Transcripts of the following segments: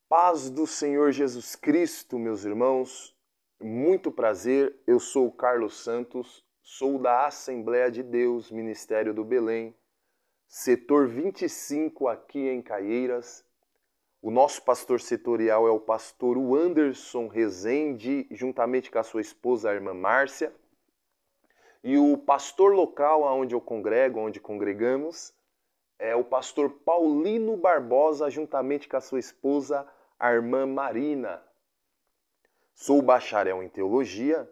Paz do Senhor Jesus Cristo, meus irmãos. Muito prazer, eu sou o Carlos Santos, sou da Assembleia de Deus, Ministério do Belém, setor 25 aqui em Caieiras. O nosso pastor setorial é o pastor Anderson Rezende, juntamente com a sua esposa, a irmã Márcia. E o pastor local onde eu congrego, onde congregamos, é o pastor Paulino Barbosa, juntamente com a sua esposa, a irmã Marina. Sou bacharel em teologia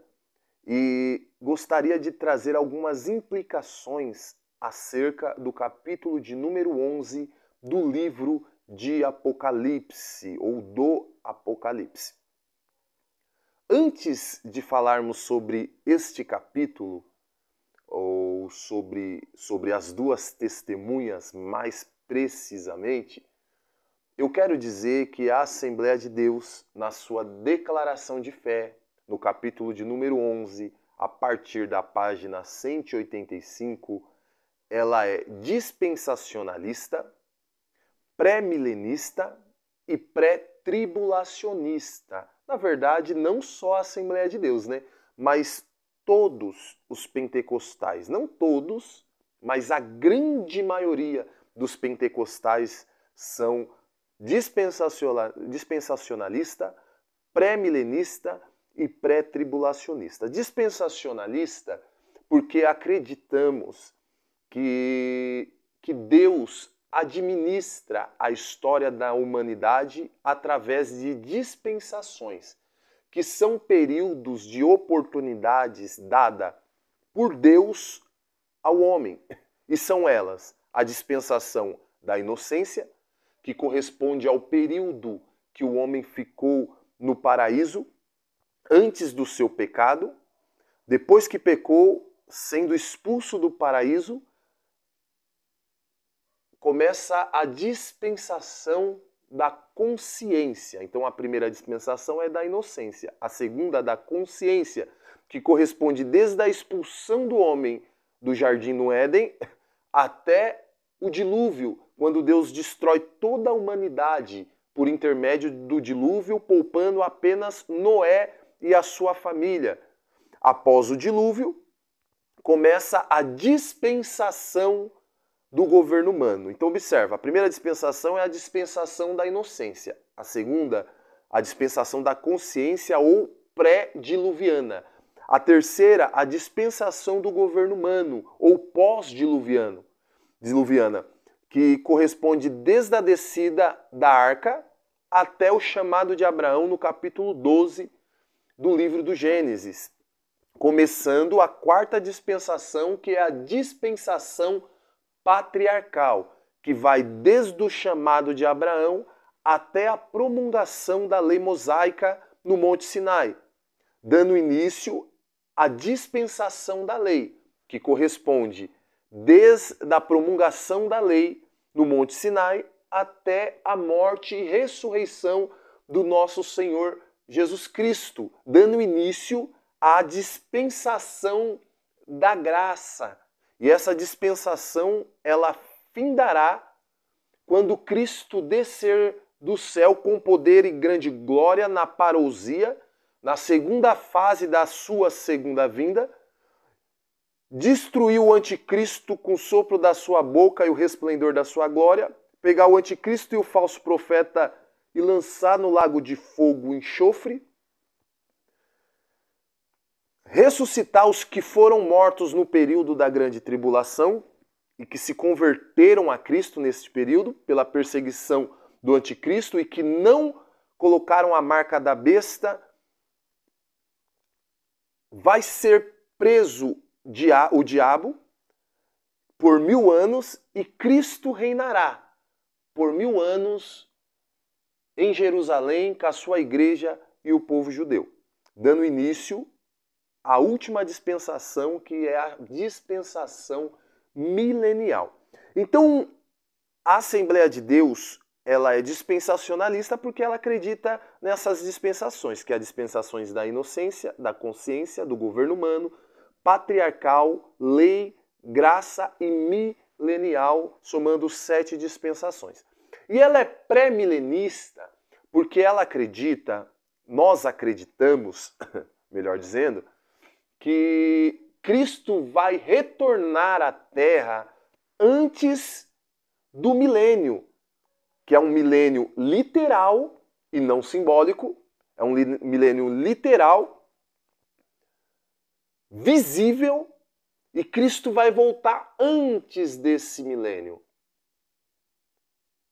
e gostaria de trazer algumas implicações acerca do capítulo de número 11 do livro de Apocalipse, ou do Apocalipse. Antes de falarmos sobre este capítulo, ou sobre as duas testemunhas mais precisamente, eu quero dizer que a Assembleia de Deus, na sua declaração de fé, no capítulo de número 11, a partir da página 185, ela é dispensacionalista, pré-milenista e pré-tribulacionista. Na verdade, não só a Assembleia de Deus, né? Mas todos os pentecostais, não todos, mas a grande maioria dos pentecostais são dispensacionalista, pré-milenista e pré-tribulacionista. Dispensacionalista porque acreditamos que Deus administra a história da humanidade através de dispensações, que são períodos de oportunidades dadas por Deus ao homem. E são elas a dispensação da inocência, que corresponde ao período que o homem ficou no paraíso antes do seu pecado. Depois que pecou, sendo expulso do paraíso, começa a dispensação da consciência. Então a primeira dispensação é da inocência, a segunda da consciência, que corresponde desde a expulsão do homem do jardim no Éden até o dilúvio, quando Deus destrói toda a humanidade por intermédio do dilúvio, poupando apenas Noé e a sua família. Após o dilúvio, começa a dispensação do governo humano. Então observa, a primeira dispensação é a dispensação da inocência. A segunda, a dispensação da consciência ou pré-diluviana. A terceira, a dispensação do governo humano ou pós-diluviana, que corresponde desde a descida da arca até o chamado de Abraão no capítulo 12 do livro do Gênesis. Começando a quarta dispensação, que é a dispensação patriarcal, que vai desde o chamado de Abraão até a promulgação da lei mosaica no Monte Sinai, dando início à dispensação da lei, que corresponde desde a promulgação da lei no Monte Sinai até a morte e ressurreição do nosso Senhor Jesus Cristo, dando início à dispensação da graça. E essa dispensação, ela findará quando Cristo descer do céu com poder e grande glória na parousia, na segunda fase da sua segunda vinda, destruir o anticristo com o sopro da sua boca e o resplendor da sua glória, pegar o anticristo e o falso profeta e lançar no lago de fogo e enxofre, ressuscitar os que foram mortos no período da grande tribulação e que se converteram a Cristo neste período pela perseguição do anticristo e que não colocaram a marca da besta, vai ser preso o diabo por 1000 anos e Cristo reinará por 1000 anos em Jerusalém com a sua igreja e o povo judeu, dando início à última dispensação, que é a dispensação milenial. Então, a Assembleia de Deus, ela é dispensacionalista porque ela acredita nessas dispensações, que é as dispensações da inocência, da consciência, do governo humano, patriarcal, lei, graça e milenial, somando 7 dispensações. E ela é pré-milenista Porque ela acredita, nós acreditamos, melhor dizendo, que Cristo vai retornar à Terra antes do milênio, que é um milênio literal e não simbólico, é um milênio literal, visível, e Cristo vai voltar antes desse milênio.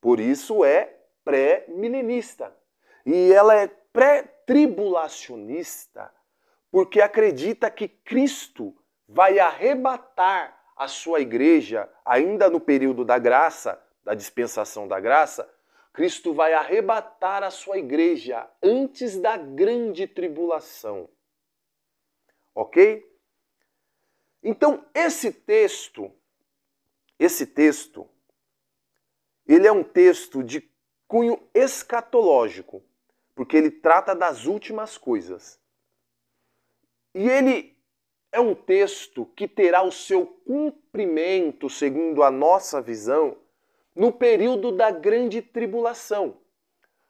Por isso é pré-milenista. E ela é pré-tribulacionista porque acredita que Cristo vai arrebatar a sua igreja, ainda no período da graça, da dispensação da graça, Cristo vai arrebatar a sua igreja antes da grande tribulação. Ok? Então, esse texto, ele é um texto de cunho escatológico, porque ele trata das últimas coisas. E ele é um texto que terá o seu cumprimento, segundo a nossa visão, no período da grande tribulação.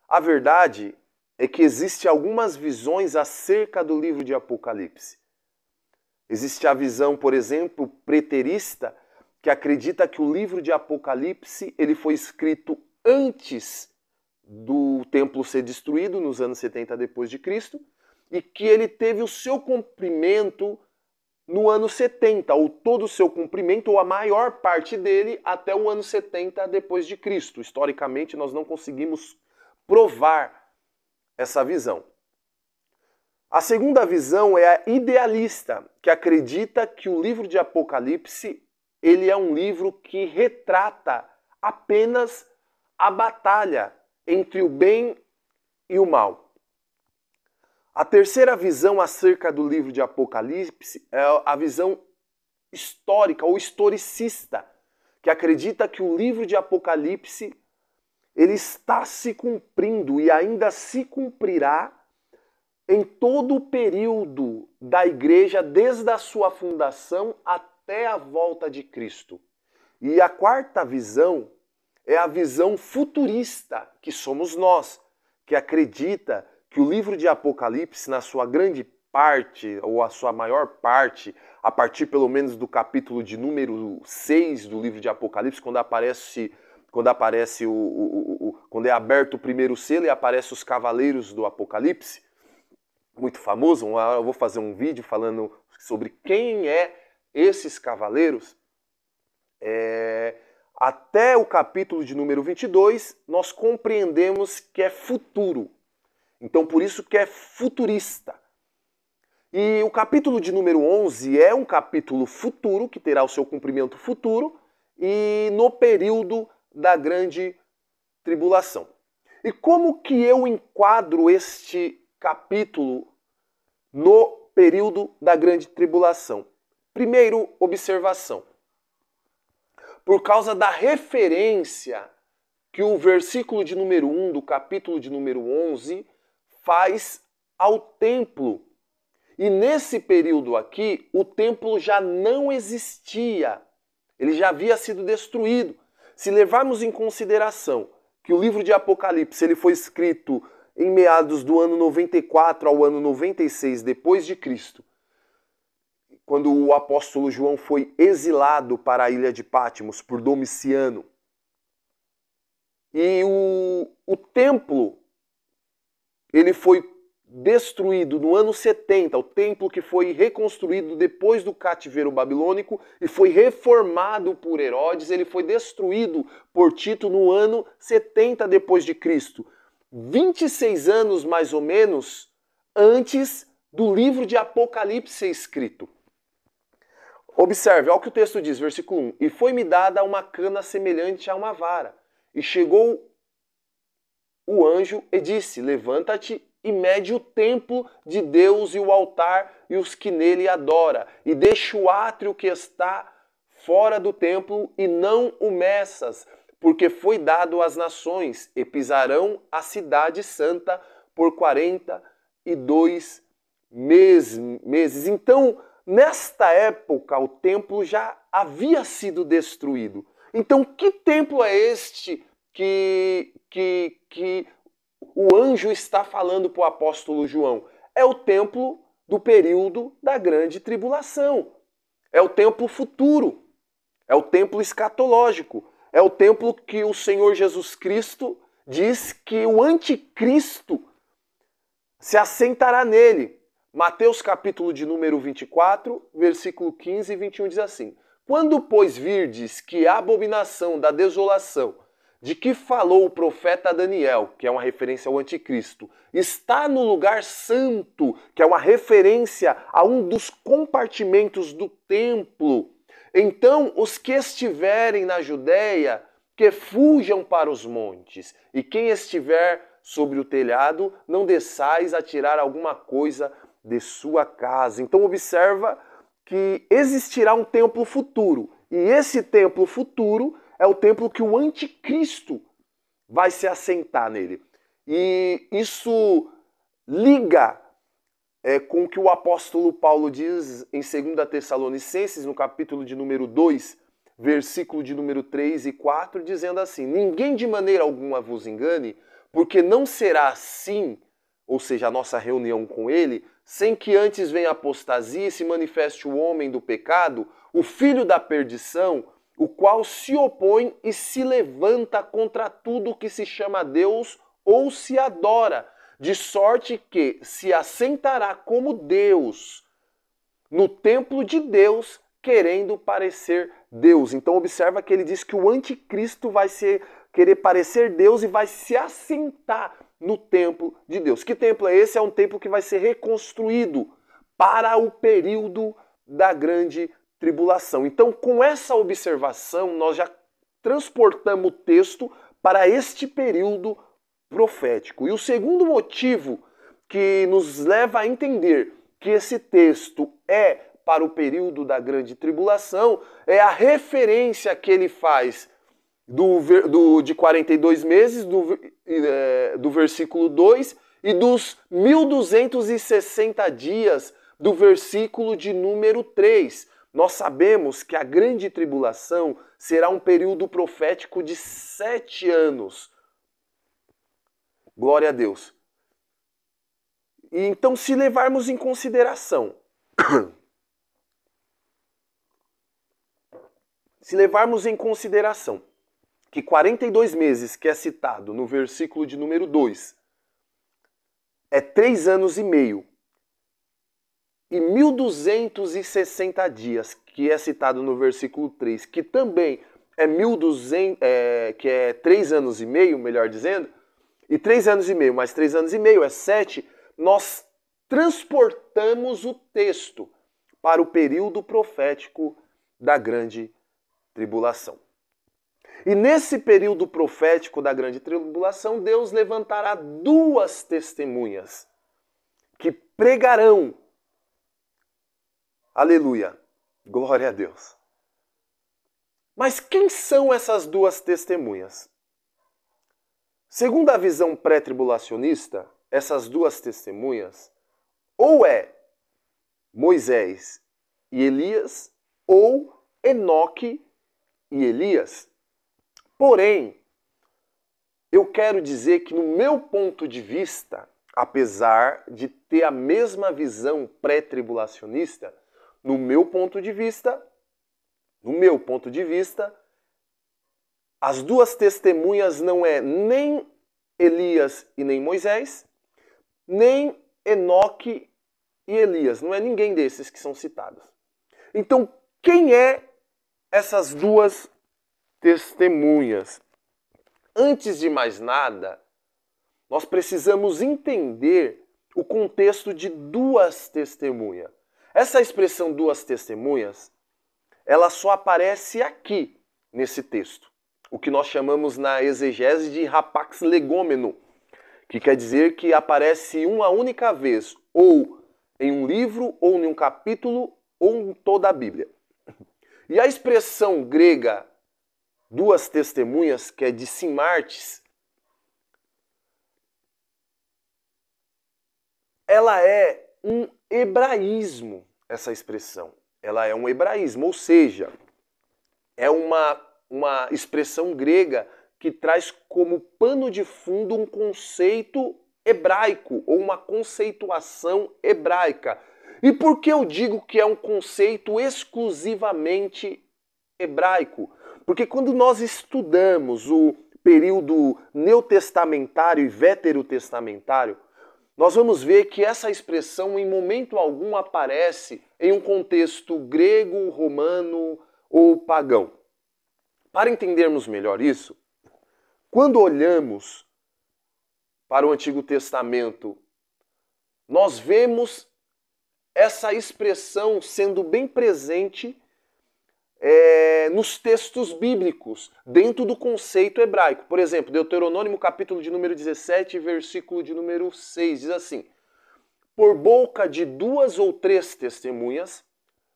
A verdade é que existem algumas visões acerca do livro de Apocalipse. Existe a visão, por exemplo, preterista, que acredita que o livro de Apocalipse ele foi escrito antes do templo ser destruído, nos anos 70 depois de Cristo, e que ele teve o seu cumprimento no ano 70, ou todo o seu cumprimento, ou a maior parte dele, até o ano 70 depois de Cristo. Historicamente, nós não conseguimos provar essa visão. A segunda visão é a idealista, que acredita que o livro de Apocalipse ele é um livro que retrata apenas a batalha entre o bem e o mal. A terceira visão acerca do livro de Apocalipse é a visão histórica ou historicista, que acredita que o livro de Apocalipse ele está se cumprindo e ainda se cumprirá em todo o período da igreja, desde a sua fundação até a volta de Cristo. E a quarta visão é a visão futurista, que somos nós, que acredita que o livro de Apocalipse, na sua grande parte, ou a sua maior parte, a partir pelo menos do capítulo de número 6 do livro de Apocalipse, quando é aberto o primeiro selo e aparecem os cavaleiros do Apocalipse, muito famoso, eu vou fazer um vídeo falando sobre quem é esses cavaleiros. Até o capítulo de número 22, nós compreendemos que é futuro. Então, por isso que é futurista. E o capítulo de número 11 é um capítulo futuro, que terá o seu cumprimento futuro, e no período da grande tribulação. E como que eu enquadro este capítulo no período da grande tribulação? Primeiro, observação. Por causa da referência que o versículo de número 1 do capítulo de número 11 faz ao templo. E nesse período aqui, o templo já não existia. Ele já havia sido destruído. Se levarmos em consideração que o livro de Apocalipse ele foi escrito em meados do ano 94 ao ano 96 depois de Cristo, quando o apóstolo João foi exilado para a ilha de Patmos por Domiciano, e o templo ele foi destruído no ano 70, o templo que foi reconstruído depois do cativeiro babilônico e foi reformado por Herodes, ele foi destruído por Tito no ano 70 depois de Cristo. 26 anos mais ou menos antes do livro de Apocalipse ser escrito. Observe, olha o que o texto diz, versículo 1. E foi-me dada uma cana semelhante a uma vara, e chegou o anjo e disse, levanta-te e mede o templo de Deus e o altar e os que nele adora, e deixa o átrio que está fora do templo e não o meças, porque foi dado às nações, e pisarão a cidade santa por 42 meses. Então, nesta época, o templo já havia sido destruído. Então, que templo é este que o anjo está falando para o apóstolo João? É o templo do período da grande tribulação. É o templo futuro. É o templo escatológico. É o templo que o Senhor Jesus Cristo diz que o anticristo se assentará nele. Mateus capítulo de número 24, versículo 15 e 21 diz assim: Quando, pois, virdes que a abominação da desolação, de que falou o profeta Daniel, que é uma referência ao anticristo, está no lugar santo, que é uma referência a um dos compartimentos do templo, então os que estiverem na Judéia, que fujam para os montes, e quem estiver sobre o telhado, não desçais a tirar alguma coisa de sua casa. Então observa que existirá um templo futuro. E esse templo futuro é o templo que o anticristo vai se assentar nele. E isso liga com o que o apóstolo Paulo diz em 2 Tessalonicenses, no capítulo de número 2, versículo de número 3 e 4, dizendo assim: Ninguém de maneira alguma vos engane, porque não será assim, ou seja, a nossa reunião com ele, sem que antes venha a apostasia e se manifeste o homem do pecado, o filho da perdição, o qual se opõe e se levanta contra tudo o que se chama Deus ou se adora, de sorte que se assentará como Deus no templo de Deus, querendo parecer Deus. Então observa que ele diz que o anticristo vai querer parecer Deus e vai se assentar no templo de Deus. Que templo é esse? É um templo que vai ser reconstruído para o período da grande tribulação. Então, com essa observação, nós já transportamos o texto para este período profético. E o segundo motivo que nos leva a entender que esse texto é para o período da grande tribulação é a referência que ele faz de 42 meses, do versículo 2, e dos 1260 dias, do versículo de número 3. Nós sabemos que a grande tribulação será um período profético de 7 anos. Glória a Deus. E então, se levarmos em consideração que 42 meses, que é citado no versículo de número 2, é 3 anos e meio, e 1260 dias, que é citado no versículo 3, que também é 1200, que é 3 anos e meio, melhor dizendo, e 3 anos e meio mais 3 anos e meio é 7, nós transportamos o texto para o período profético da grande tribulação. E nesse período profético da grande tribulação, Deus levantará 2 testemunhas que pregarão. Aleluia, glória a Deus. Mas quem são essas 2 testemunhas? Segundo a visão pré-tribulacionista, essas 2 testemunhas ou é Moisés e Elias ou Enoque e Elias. Porém, eu quero dizer que no meu ponto de vista, apesar de ter a mesma visão pré-tribulacionista, no meu ponto de vista, as 2 testemunhas não é nem Elias e nem Moisés, nem Enoque e Elias. Não é ninguém desses que são citados. Então, quem é essas 2 testemunhas? Antes de mais nada, nós precisamos entender o contexto de 2 testemunhas. Essa expressão 2 testemunhas, ela só aparece aqui, nesse texto. O que nós chamamos na exegese de rapax legômeno, que quer dizer que aparece uma única vez, ou em um livro, ou em um capítulo, ou em toda a Bíblia. E a expressão grega 2 testemunhas, que é de simartes, ela é um hebraísmo, essa expressão. Ela é um hebraísmo, ou seja, é uma expressão grega que traz como pano de fundo um conceito hebraico ou uma conceituação hebraica. E por que eu digo que é um conceito exclusivamente hebraico? Porque quando nós estudamos o período neotestamentário e veterotestamentário, nós vamos ver que essa expressão em momento algum aparece em um contexto grego, romano ou pagão. Para entendermos melhor isso, quando olhamos para o Antigo Testamento, nós vemos essa expressão sendo bem presente nos textos bíblicos, dentro do conceito hebraico. Por exemplo, Deuteronômio capítulo de número 17, versículo de número 6, diz assim: por boca de 2 ou 3 testemunhas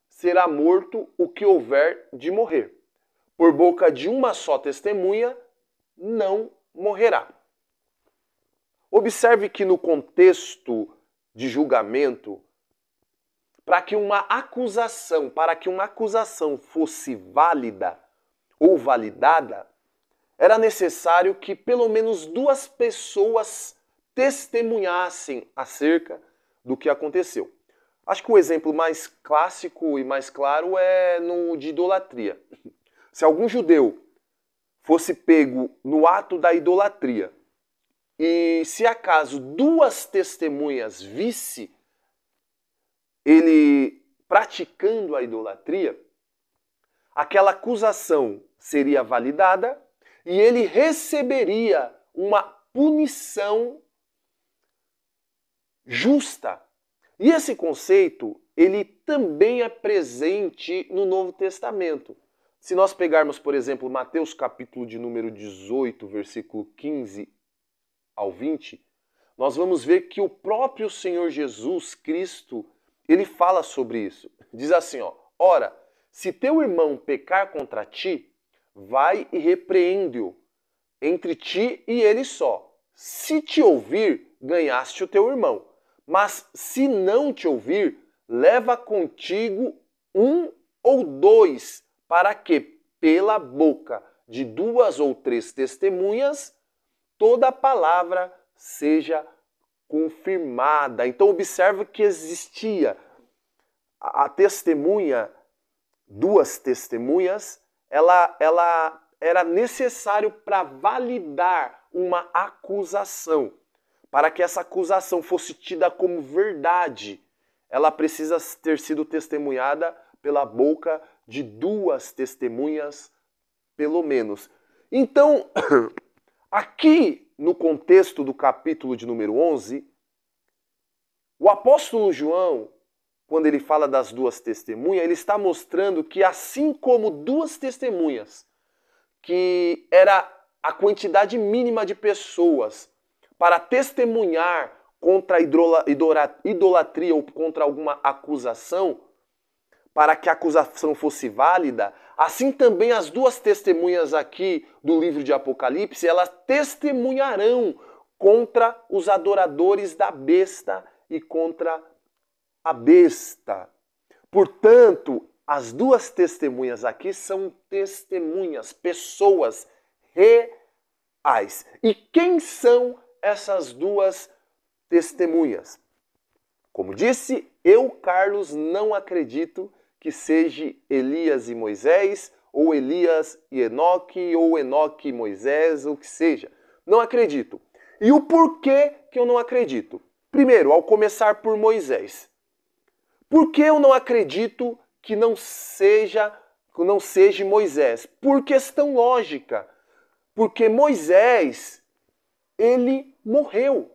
será morto o que houver de morrer. Por boca de uma só testemunha não morrerá. Observe que no contexto de julgamento, para que uma acusação fosse válida ou validada, era necessário que pelo menos 2 pessoas testemunhassem acerca do que aconteceu. Acho que o exemplo mais clássico e mais claro é no de idolatria. Se algum judeu fosse pego no ato da idolatria e se acaso 2 testemunhas visse ele praticando a idolatria, aquela acusação seria validada e ele receberia uma punição justa. E esse conceito, ele também é presente no Novo Testamento. Se nós pegarmos, por exemplo, Mateus capítulo de número 18, versículo 15 ao 20, nós vamos ver que o próprio Senhor Jesus Cristo, ele fala sobre isso. Diz assim, ora, se teu irmão pecar contra ti, vai e repreende-o entre ti e ele só. Se te ouvir, ganhaste o teu irmão. Mas se não te ouvir, leva contigo 1 ou 2, para que pela boca de 2 ou 3 testemunhas toda palavra seja confirmada. Então observa que existia a testemunha, 2 testemunhas, ela era necessário para validar uma acusação. Para que essa acusação fosse tida como verdade, ela precisa ter sido testemunhada pela boca de 2 testemunhas, pelo menos. Então, aqui no contexto do capítulo de número 11, o apóstolo João, quando ele fala das 2 testemunhas, ele está mostrando que assim como 2 testemunhas, que era a quantidade mínima de pessoas para testemunhar contra a idolatria ou contra alguma acusação, para que a acusação fosse válida, assim também as 2 testemunhas aqui do livro de Apocalipse, elas testemunharão contra os adoradores da besta e contra a besta. Portanto, as 2 testemunhas aqui são testemunhas, pessoas reais. E quem são essas 2 testemunhas? Como disse, eu, Carlos, não acredito que seja Elias e Moisés, ou Elias e Enoque, ou Enoque e Moisés, ou que seja. Não acredito. E o porquê que eu não acredito? Primeiro, ao começar por Moisés. Por que eu não acredito que não seja Moisés? Por questão lógica. Porque Moisés, ele morreu.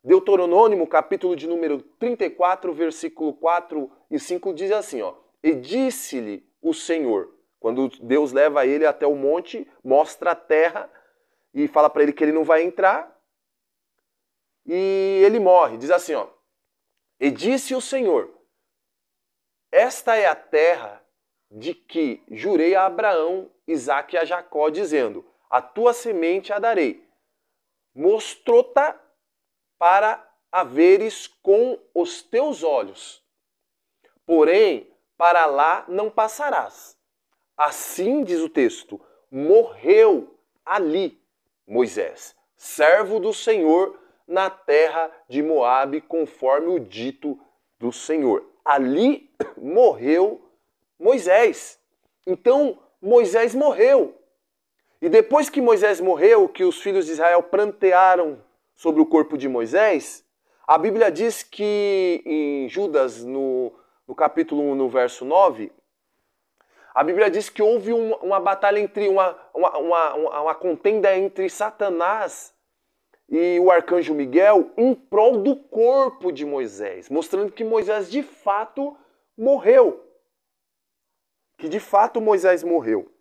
Deuteronômio, capítulo de número 34, versículo 4 e 5, diz assim, e disse-lhe o Senhor, quando Deus leva ele até o monte, mostra a terra e fala para ele que ele não vai entrar, e ele morre. Diz assim, e disse o Senhor, esta é a terra de que jurei a Abraão, Isaque e a Jacó, dizendo, a tua semente a darei. Mostrou-te para a veres com os teus olhos. Porém, para lá não passarás. Assim diz o texto, morreu ali. Moisés, servo do Senhor na terra de Moabe, conforme o dito do Senhor. Ali morreu Moisés. Então, Moisés morreu. E depois que Moisés morreu, que os filhos de Israel prantearam sobre o corpo de Moisés, a Bíblia diz que em Judas, no capítulo 1, no verso 9, a Bíblia diz que houve uma batalha entre, uma contenda entre Satanás e o arcanjo Miguel em prol do corpo de Moisés, mostrando que Moisés de fato morreu. Que de fato Moisés morreu.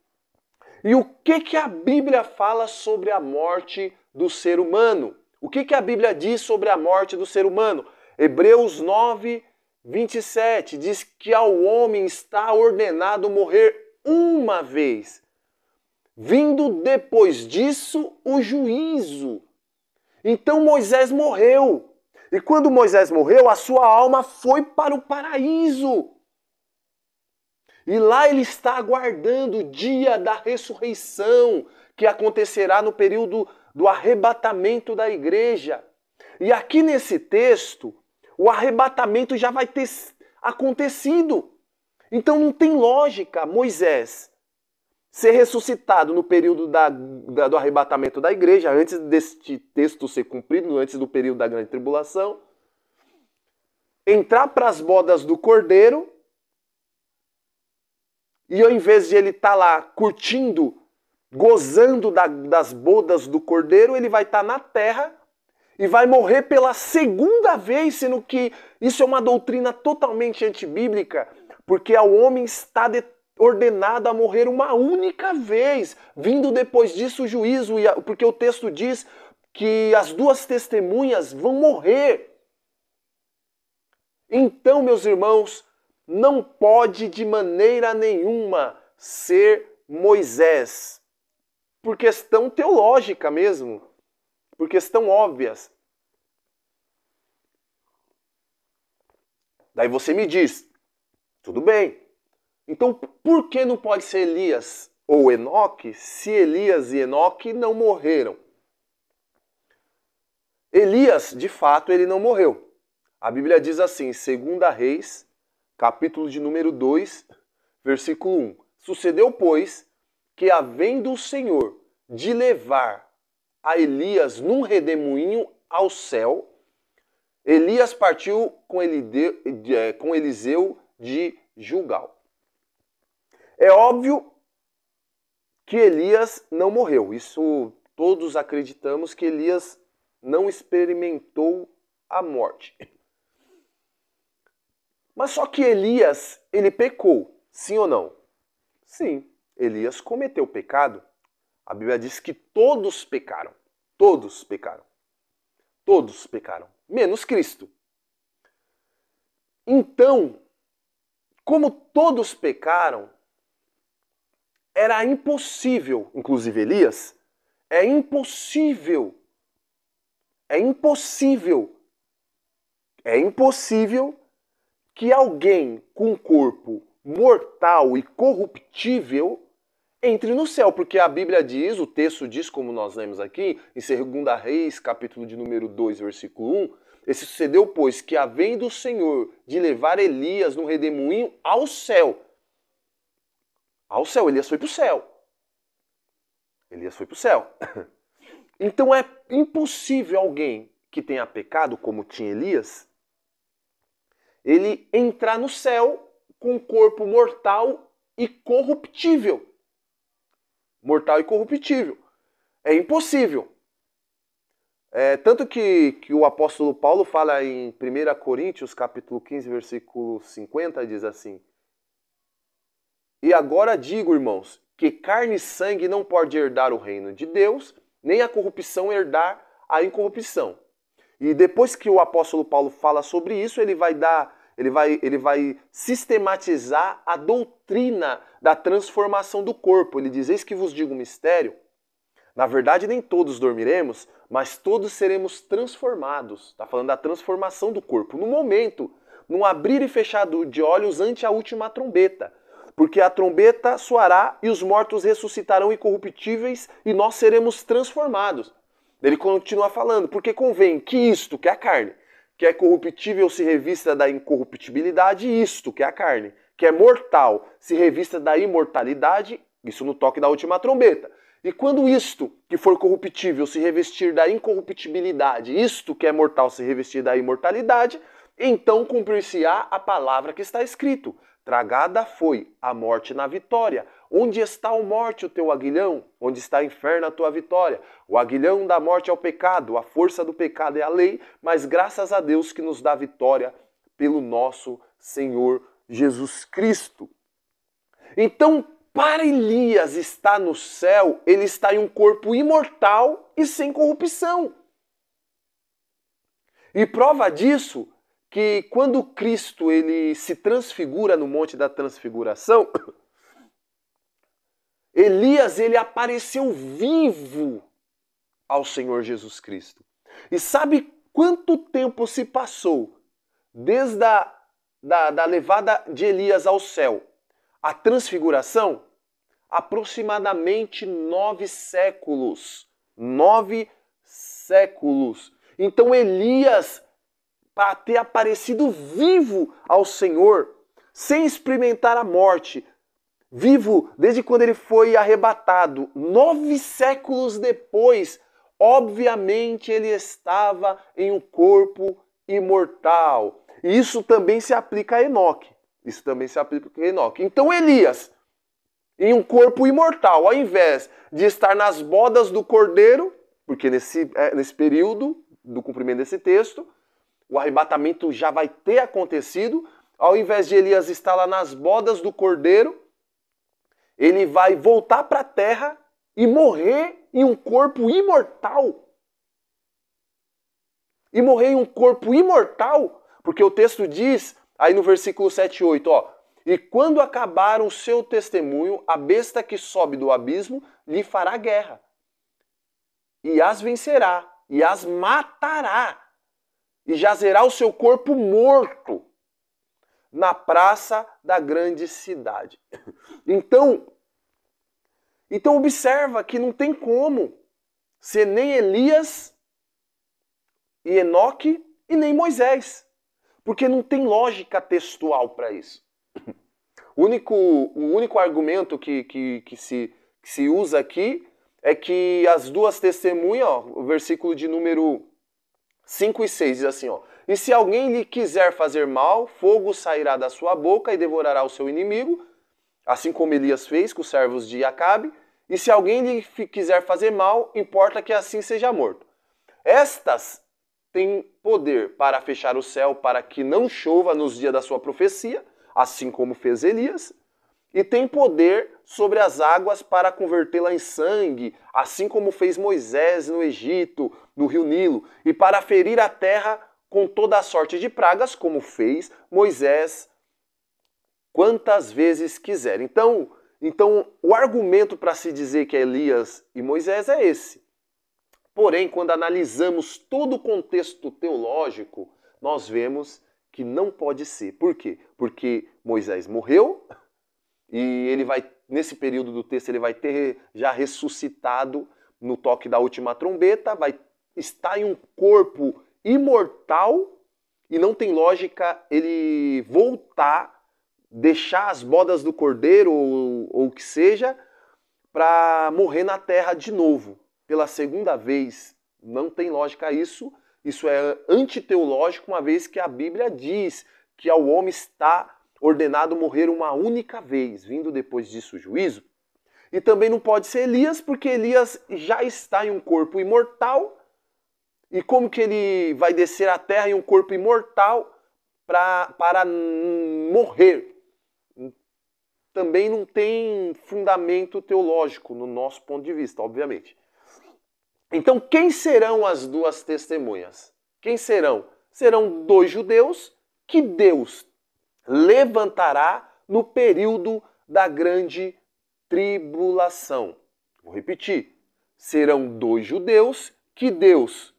E o que a Bíblia fala sobre a morte do ser humano? O que a Bíblia diz sobre a morte do ser humano? Hebreus 9, 27 diz que ao homem está ordenado morrer uma vez, vindo depois disso o juízo. Então Moisés morreu. E quando Moisés morreu, a sua alma foi para o paraíso. E lá ele está aguardando o dia da ressurreição, que acontecerá no período do arrebatamento da igreja. E aqui nesse texto, o arrebatamento já vai ter acontecido. Então não tem lógica Moisés ser ressuscitado no período do arrebatamento da igreja, antes deste texto ser cumprido, antes do período da grande tribulação, entrar para as bodas do cordeiro, e ao invés de ele estar lá curtindo, gozando das bodas do cordeiro, ele vai estar na terra e vai morrer pela segunda vez, sendo que isso é uma doutrina totalmente antibíblica, porque ao homem está ordenado a morrer uma única vez, vindo depois disso o juízo, porque o texto diz que as duas testemunhas vão morrer. Então, meus irmãos, não pode de maneira nenhuma ser Moisés, por questão teológica mesmo, por questão óbvias. Daí você me diz, tudo bem, então por que não pode ser Elias ou Enoque se Elias e Enoque não morreram? Elias, de fato, ele não morreu. A Bíblia diz assim, em 2 Reis, capítulo de número 2, versículo 1. Sucedeu, pois, que havendo o Senhor de levar a Elias num redemoinho ao céu, Elias partiu com Eliseu de Gilgal. É óbvio que Elias não morreu. Isso todos acreditamos que Elias não experimentou a morte. Mas só que Elias, ele pecou, sim ou não? Sim, Elias cometeu pecado. A Bíblia diz que todos pecaram. Todos pecaram. Todos pecaram, menos Cristo. Então, como todos pecaram, era impossível, inclusive Elias, é impossível que alguém com corpo mortal e corruptível entre no céu, porque a Bíblia diz, o texto diz, como nós lemos aqui, em 2 Reis, capítulo de número 2, versículo 1, esse sucedeu, pois, que havendo o Senhor de levar Elias no redemoinho ao céu, Elias foi para o céu. Elias foi para o céu. Então é impossível alguém que tenha pecado, como tinha Elias, ele entrar no céu com um corpo mortal e corruptível. Mortal e corruptível. É impossível. Tanto que o apóstolo Paulo fala em 1 Coríntios, capítulo 15, versículo 50, diz assim: E agora digo, irmãos, que carne e sangue não pode herdar o reino de Deus, nem a corrupção herdar a incorrupção. E depois que o apóstolo Paulo fala sobre isso, ele vai sistematizar a doutrina da transformação do corpo. Ele diz, eis que vos digo um mistério. Na verdade, nem todos dormiremos, mas todos seremos transformados. Está falando da transformação do corpo. No momento, num abrir e fechar de olhos ante a última trombeta. porque a trombeta soará e os mortos ressuscitarão incorruptíveis e nós seremos transformados. Ele continua falando, porque convém que isto, que é a carne, que é corruptível, se revista da incorruptibilidade, e isto, que é a carne, que é mortal, se revista da imortalidade, isso no toque da última trombeta. E quando isto, que for corruptível, se revestir da incorruptibilidade, isto, que é mortal, se revestir da imortalidade, então cumprir-se-á a palavra que está escrito. Tragada foi a morte na vitória. Onde está a morte, o teu aguilhão? Onde está o inferno, a tua vitória? O aguilhão da morte é o pecado, a força do pecado é a lei, mas graças a Deus que nos dá vitória pelo nosso Senhor Jesus Cristo. Então, para Elias estar no céu, ele está em um corpo imortal e sem corrupção. E prova disso que quando Cristo ele se transfigura no Monte da Transfiguração, Elias ele apareceu vivo ao Senhor Jesus Cristo. E sabe quanto tempo se passou desde da levada de Elias ao céu à transfiguração? Aproximadamente 9 séculos. 9 séculos. Então Elias, para ter aparecido vivo ao Senhor, sem experimentar a morte, vivo desde quando ele foi arrebatado, 9 séculos depois, obviamente ele estava em um corpo imortal. E isso também se aplica a Enoque. Isso também se aplica a Enoque. Então Elias, em um corpo imortal, ao invés de estar nas bodas do cordeiro, porque nesse período do cumprimento desse texto, o arrebatamento já vai ter acontecido, ao invés de Elias estar lá nas bodas do cordeiro, ele vai voltar para a terra e morrer em um corpo imortal. E morrer em um corpo imortal, porque o texto diz, aí no versículo 7 e 8, ó, e quando acabar o seu testemunho, a besta que sobe do abismo lhe fará guerra, e as vencerá, e as matará, e jazerá o seu corpo morto na praça da grande cidade. Então observa que não tem como ser nem Elias e Enoque e nem Moisés, porque não tem lógica textual para isso. O único argumento que se usa aqui é que as duas testemunhas, ó, o versículo de número 5 e 6 diz assim, ó, e se alguém lhe quiser fazer mal, fogo sairá da sua boca e devorará o seu inimigo, assim como Elias fez com os servos de Acabe, e se alguém lhe quiser fazer mal, importa que assim seja morto. Estas têm poder para fechar o céu para que não chova nos dias da sua profecia, assim como fez Elias, e tem poder sobre as águas para convertê-la em sangue, assim como fez Moisés no Egito, no rio Nilo, e para ferir a terra com toda a sorte de pragas, como fez Moisés quantas vezes quiser. Então o argumento para se dizer que é Elias e Moisés é esse. Porém, quando analisamos todo o contexto teológico, nós vemos que não pode ser. Por quê? Porque Moisés morreu e ele vai, nesse período do texto, ele vai ter já ressuscitado no toque da última trombeta, vai estar em um corpo imortal e não tem lógica ele voltar, deixar as bodas do cordeiro ou o que seja, para morrer na terra de novo. Pela segunda vez, não tem lógica isso. Isso é antiteológico, uma vez que a Bíblia diz que ao homem está ordenado morrer uma única vez, vindo depois disso o juízo. E também não pode ser Elias, porque Elias já está em um corpo imortal. E como que ele vai descer à terra em um corpo imortal para morrer? Também não tem fundamento teológico no nosso ponto de vista, obviamente. Então, quem serão as duas testemunhas? Quem serão? Serão 2 judeus que Deus levantará no período da grande tribulação. Vou repetir. Serão 2 judeus que Deus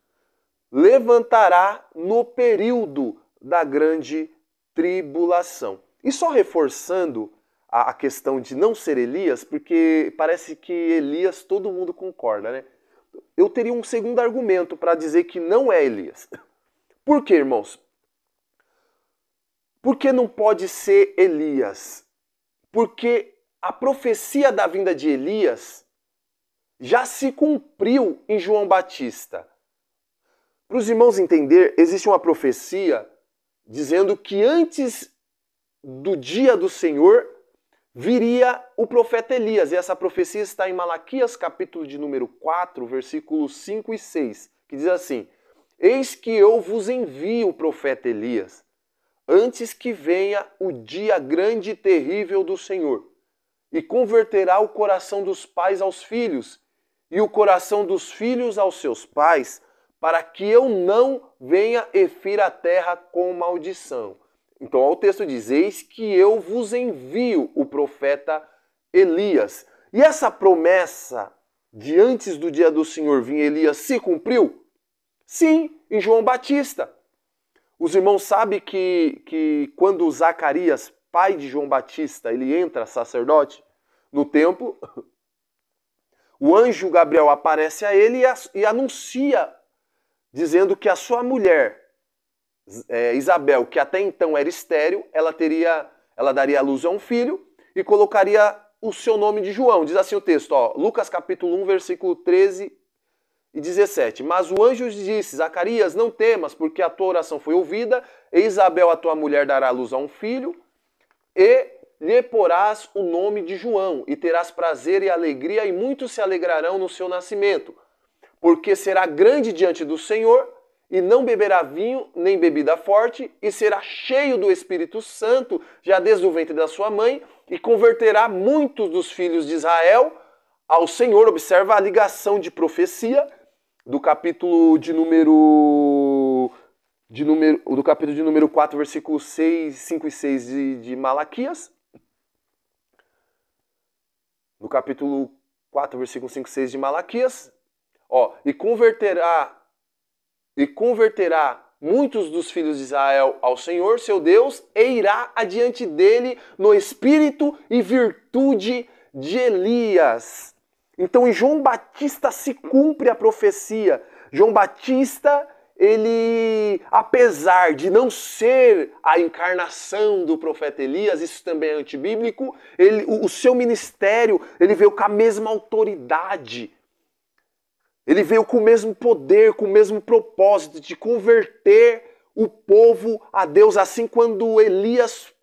levantará no período da grande tribulação. E só reforçando a questão de não ser Elias, porque parece que Elias todo mundo concorda, né? Eu teria um segundo argumento para dizer que não é Elias. Por quê, irmãos? Por que não pode ser Elias? Porque a profecia da vinda de Elias já se cumpriu em João Batista. Para os irmãos entender, existe uma profecia dizendo que antes do dia do Senhor viria o profeta Elias. E essa profecia está em Malaquias, capítulo de número 4, versículos 5 e 6, que diz assim: Eis que eu vos envio o profeta Elias, antes que venha o dia grande e terrível do Senhor, e converterá o coração dos pais aos filhos, e o coração dos filhos aos seus pais, para que eu não venha e fira a terra com maldição. Então, o texto diz: Eis que eu vos envio o profeta Elias. E essa promessa de antes do dia do Senhor vir Elias se cumpriu? Sim, em João Batista. Os irmãos sabem que quando Zacarias, pai de João Batista, ele entra sacerdote no templo, o anjo Gabriel aparece a ele e anuncia, dizendo que a sua mulher, Isabel, que até então era estéril, ela daria à luz a um filho e colocaria o seu nome de João. Diz assim o texto, Lucas capítulo 1, versículo 13 e 17. Mas o anjo disse: Zacarias, não temas, porque a tua oração foi ouvida, e Isabel, a tua mulher, dará à luz a um filho, e lhe porás o nome de João, e terás prazer e alegria, e muitos se alegrarão no seu nascimento, porque será grande diante do Senhor, e não beberá vinho nem bebida forte, e será cheio do Espírito Santo, já desde o ventre da sua mãe, e converterá muitos dos filhos de Israel ao Senhor. Observa a ligação de profecia do capítulo de número 4, versículos 5 e 6 de Malaquias. No capítulo 4, versículo 5 e 6 de Malaquias. E converterá muitos dos filhos de Israel ao Senhor, seu Deus, e irá adiante dele no espírito e virtude de Elias. Então, em João Batista se cumpre a profecia. João Batista, ele, apesar de não ser a encarnação do profeta Elias, isso também é antibíblico, o seu ministério, ele veio com a mesma autoridade. Ele veio com o mesmo poder, com o mesmo propósito de converter o povo a Deus. Assim, quando Elias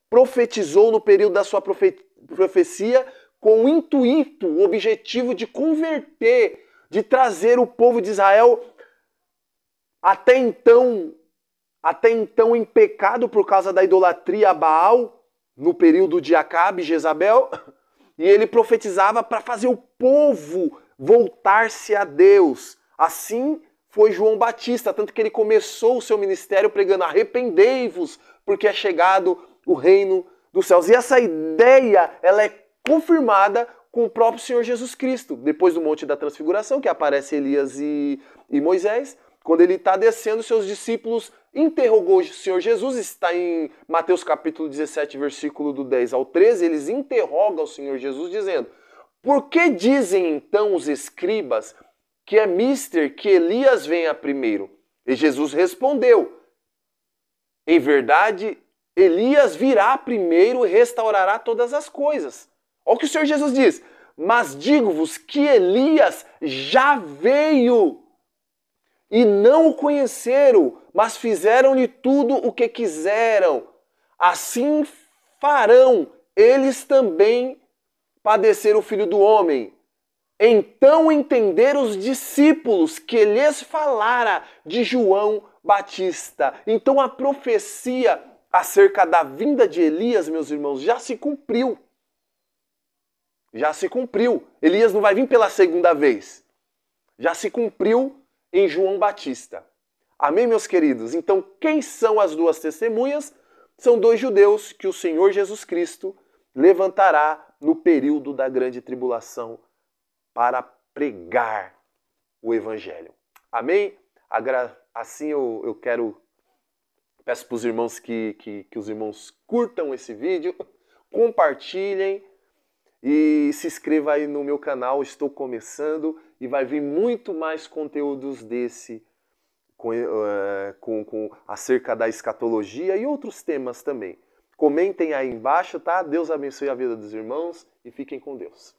profetizou no período da sua profecia, com o intuito, o objetivo de converter, de trazer o povo de Israel até então em pecado por causa da idolatria a Baal, no período de Acabe e Jezabel, e ele profetizava para fazer o povo voltar-se a Deus. Assim foi João Batista, tanto que ele começou o seu ministério pregando: arrependei-vos, porque é chegado o reino dos céus. E essa ideia, ela é confirmada com o próprio Senhor Jesus Cristo. Depois do Monte da Transfiguração, que aparece Elias e Moisés, quando ele está descendo, seus discípulos interrogou o Senhor Jesus, está em Mateus capítulo 17, versículo do 10 ao 13, eles interrogam o Senhor Jesus dizendo: por que dizem então os escribas que é mister que Elias venha primeiro? E Jesus respondeu: em verdade, Elias virá primeiro e restaurará todas as coisas. Olha o que o Senhor Jesus diz: mas digo-vos que Elias já veio e não o conheceram, mas fizeram-lhe tudo o que quiseram. Assim farão eles também padecer o Filho do Homem. Então entenderam os discípulos que lhes falara de João Batista. Então a profecia acerca da vinda de Elias, meus irmãos, já se cumpriu. Já se cumpriu. Elias não vai vir pela segunda vez. Já se cumpriu em João Batista. Amém, meus queridos? Então, quem são as duas testemunhas? São dois judeus que o Senhor Jesus Cristo levantará no período da grande tribulação para pregar o Evangelho. Amém? Assim eu peço para os irmãos que os irmãos curtam esse vídeo, compartilhem e se inscreva aí no meu canal, estou começando e vai vir muito mais conteúdos desse acerca da escatologia e outros temas também. Comentem aí embaixo, tá? Deus abençoe a vida dos irmãos e fiquem com Deus.